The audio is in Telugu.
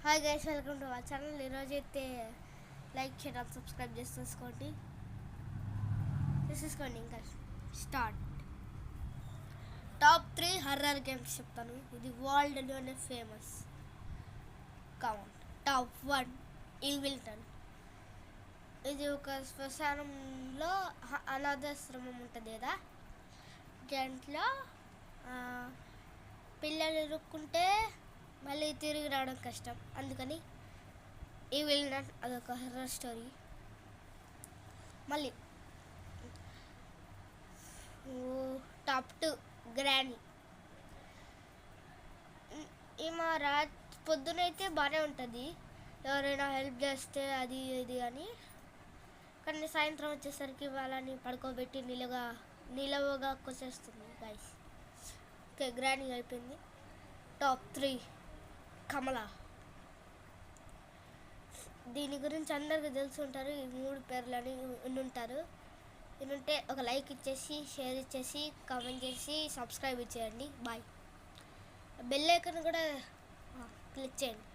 Hi guys, welcome to our channel. ఈరోజు అయితే లైక్ చేయడం సబ్స్క్రైబ్ చేసుకోండి. తీసుకోండి. ఇంకా స్టార్ట్. టాప్ 3 హర్రర్ గేమ్స్ చెప్తాను. ఇది వరల్డ్లోనే ఫేమస్. కౌంట్. టాప్ 1 ఈవిల్టన్. ఇది ఒక శ్మశానంలో అనాథాశ్రమం ఉంటుంది కదా, దాంట్లో పిల్లలు ఇరుక్కుంటే మళ్ళీ తిరిగి రావడం కష్టం. అందుకని ఈవిల్టన్ అదొక హర్రర్ స్టోరీ. మళ్ళీ టాప్ 2 గ్రానీ. ఈమె పొద్దునైతే బాగానే ఉంటుంది, ఎవరైనా హెల్ప్ చేస్తే అది ఇది అని. కానీ సాయంత్రం వచ్చేసరికి వాళ్ళని పడుకోబెట్టి నిలవగా కొసేస్తుంది గైస్. ఓకే, గ్రానీ అయిపోయింది. టాప్ 3 కమలా. దీని గురించి అందరికీ తెలిసి ఉంటారు. ఈ 3 పేర్లని వినుంటారు. వినుంటే ఒక లైక్ ఇచ్చేసి, షేర్ ఇచ్చేసి, కామెంట్ చేసి, సబ్స్క్రైబ్ ఇచ్చేయండి. బాయ్. బెల్ ఐకాన్ కూడా క్లిక్ చేయండి.